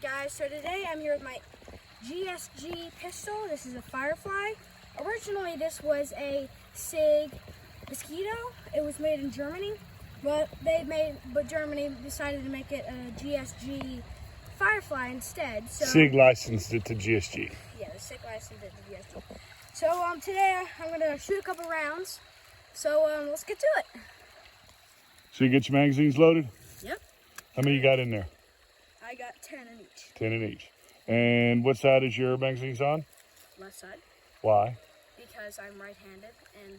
Alright guys, so today I'm here with my GSG pistol. This is a Firefly. Originally this was a Sig Mosquito. It was made in Germany, but Germany decided to make it a GSG Firefly instead. So Sig licensed it to GSG. Yeah, the Sig licensed it to GSG. So today I'm gonna shoot a couple rounds. So let's get to it. So you get your magazines loaded? Yep. How many you got in there? I got 10 in each. 10 in each. And what side is your magazines on? Left side. Why? Because I'm right-handed and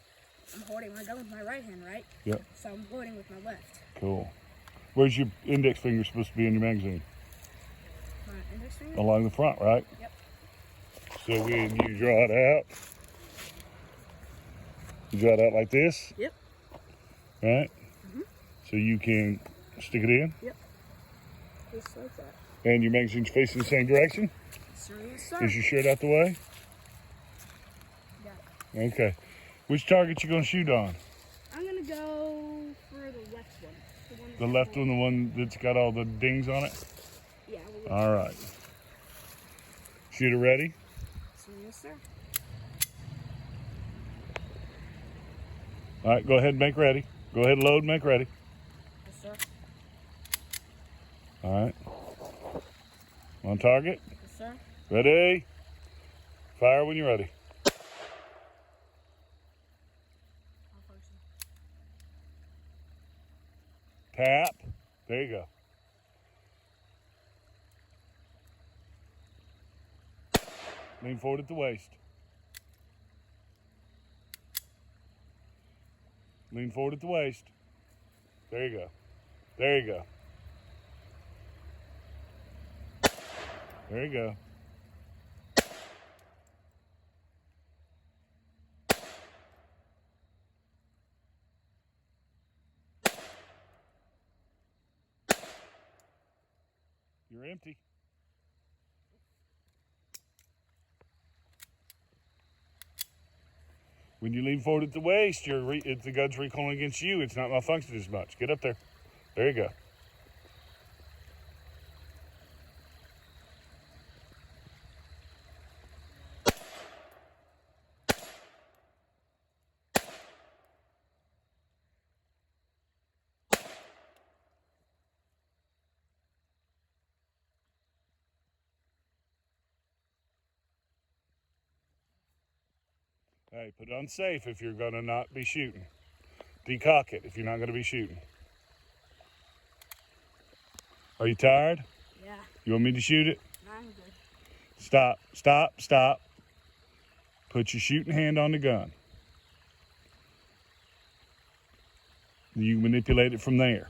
I'm holding my gun with my right hand, right? Yep. So I'm loading with my left. Cool. Where's your index finger supposed to be in your magazine? My index finger? Along the front, right? Yep. So when you draw it out, you draw it out like this? Yep. Right? Mm-hmm. So you can stick it in? Yep. Just like that. And your magazine's facing the same direction? Yes, sir. Is your shirt out the way? Got it. Okay. Which target you gonna shoot on? I'm gonna go for the left one. The left one, the one that's got all the dings on it? Yeah. All right. Shooter ready? Yes, sir. All right, go ahead and make ready. Go ahead and load and make ready. Yes, sir. All right. On target? Yes, sir. Ready? Fire when you're ready. Tap. There you go. Lean forward at the waist. Lean forward at the waist. There you go. There you go. There you go. You're empty. When you lean forward at the waist, the gun's recoiling against you. It's not malfunctioning as much. Get up there. There you go. Hey, put it on safe if you're gonna not be shooting. Decock it if you're not gonna be shooting. Are you tired? Yeah. You want me to shoot it? I'm good. Stop, stop, stop. Put your shooting hand on the gun. You manipulate it from there.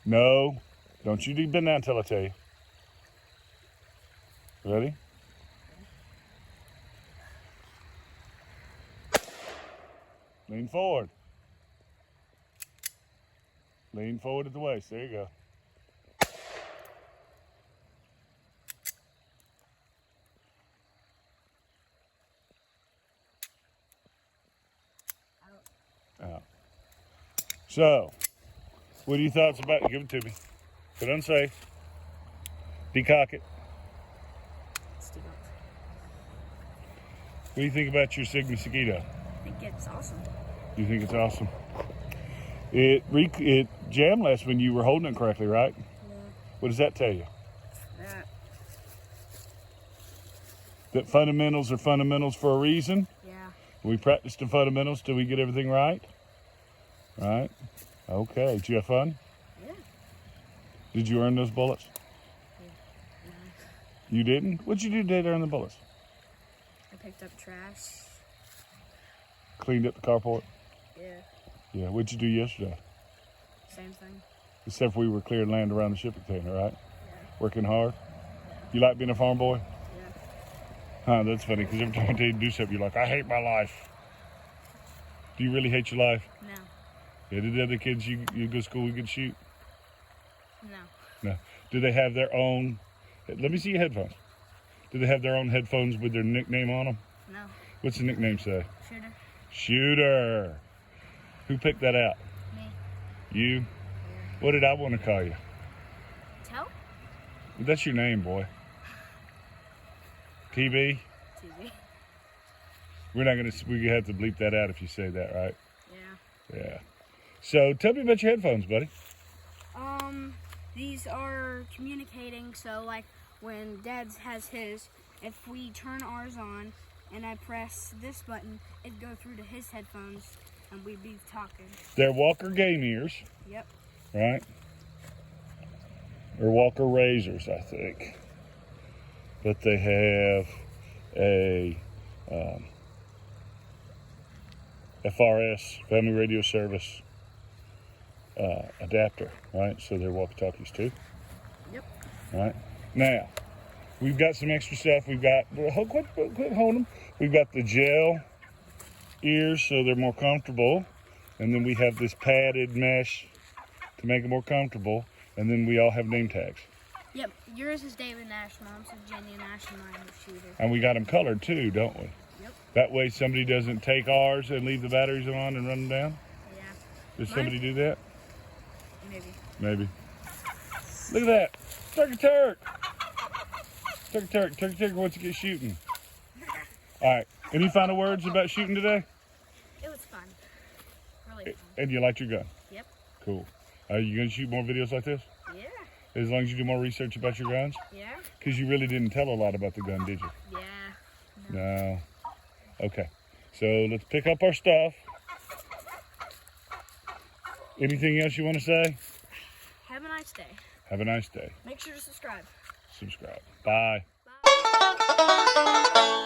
No, don't you bend down until I tell you. Ready? Lean forward. Lean forward at the waist. There you go. Out. So, what are your thoughts about it? Give it to me. Put it on safe. Decock it. What do you think about your Sig Mosquito? I think it's awesome. You think it's awesome? It jammed last when you were holding it correctly, right? Yeah. What does that tell you? That fundamentals are fundamentals for a reason? Yeah. We practice the fundamentals till we get everything right? Right? Okay. Did you have fun? Yeah. Did you earn those bullets? Yeah. You didn't? What'd you do today to earn the bullets? I picked up trash. Cleaned up the carport? Yeah. Yeah. What'd you do yesterday? Same thing. Except we were clearing land around the shipping container, right? Yeah. Working hard? You like being a farm boy? Yeah. Huh, that's funny, because every time I tell you to do something, you're like, I hate my life. Do you really hate your life? No. Yeah, did the other kids you go to school, you could shoot? No. No. Do they have their own, let me see your headphones. Do they have their own headphones with their nickname on them? No. What's the nickname say? Shooter. Shooter. Who picked that out? Me. You? What did I want to call you? Tell? That's your name, boy. TV? TV. We're not gonna. We have to bleep that out if you say that, right? Yeah. Yeah. So tell me about your headphones, buddy. These are communicating. So like when Dad's has his, if we turn ours on and I press this button, it'd go through to his headphones and we'd be talking. They're Walker Game Ears. Yep. Right? Or Walker Razors, I think. But they have a FRS, Family Radio Service adapter, right? So they're walkie-talkies too. Yep. Right? Now, we've got some extra stuff. We've got, quit holding them. We've got the gel ears so they're more comfortable. And then we have this padded mesh to make it more comfortable. And then we all have name tags. Yep. Yours is David Nash, Mom's is Jenny Nash, and mine is Shooter. And we got them colored too, don't we? Yep. That way somebody doesn't take ours and leave the batteries on and run them down? Yeah. Does somebody do that? Maybe. Maybe. Look at that. Turkey Turk. Turkey Turk. Turkey Turk wants to get shooting. All right. Any final words about shooting today? It was fun. Really fun. And you liked your gun? Yep. Cool. Are you going to shoot more videos like this? Yeah. As long as you do more research about your guns? Yeah. Because you really didn't tell a lot about the gun, did you? Yeah. No. Okay. So let's pick up our stuff. Anything else you want to say? Have a nice day. Have a nice day. Make sure to subscribe. Subscribe. Bye. Bye.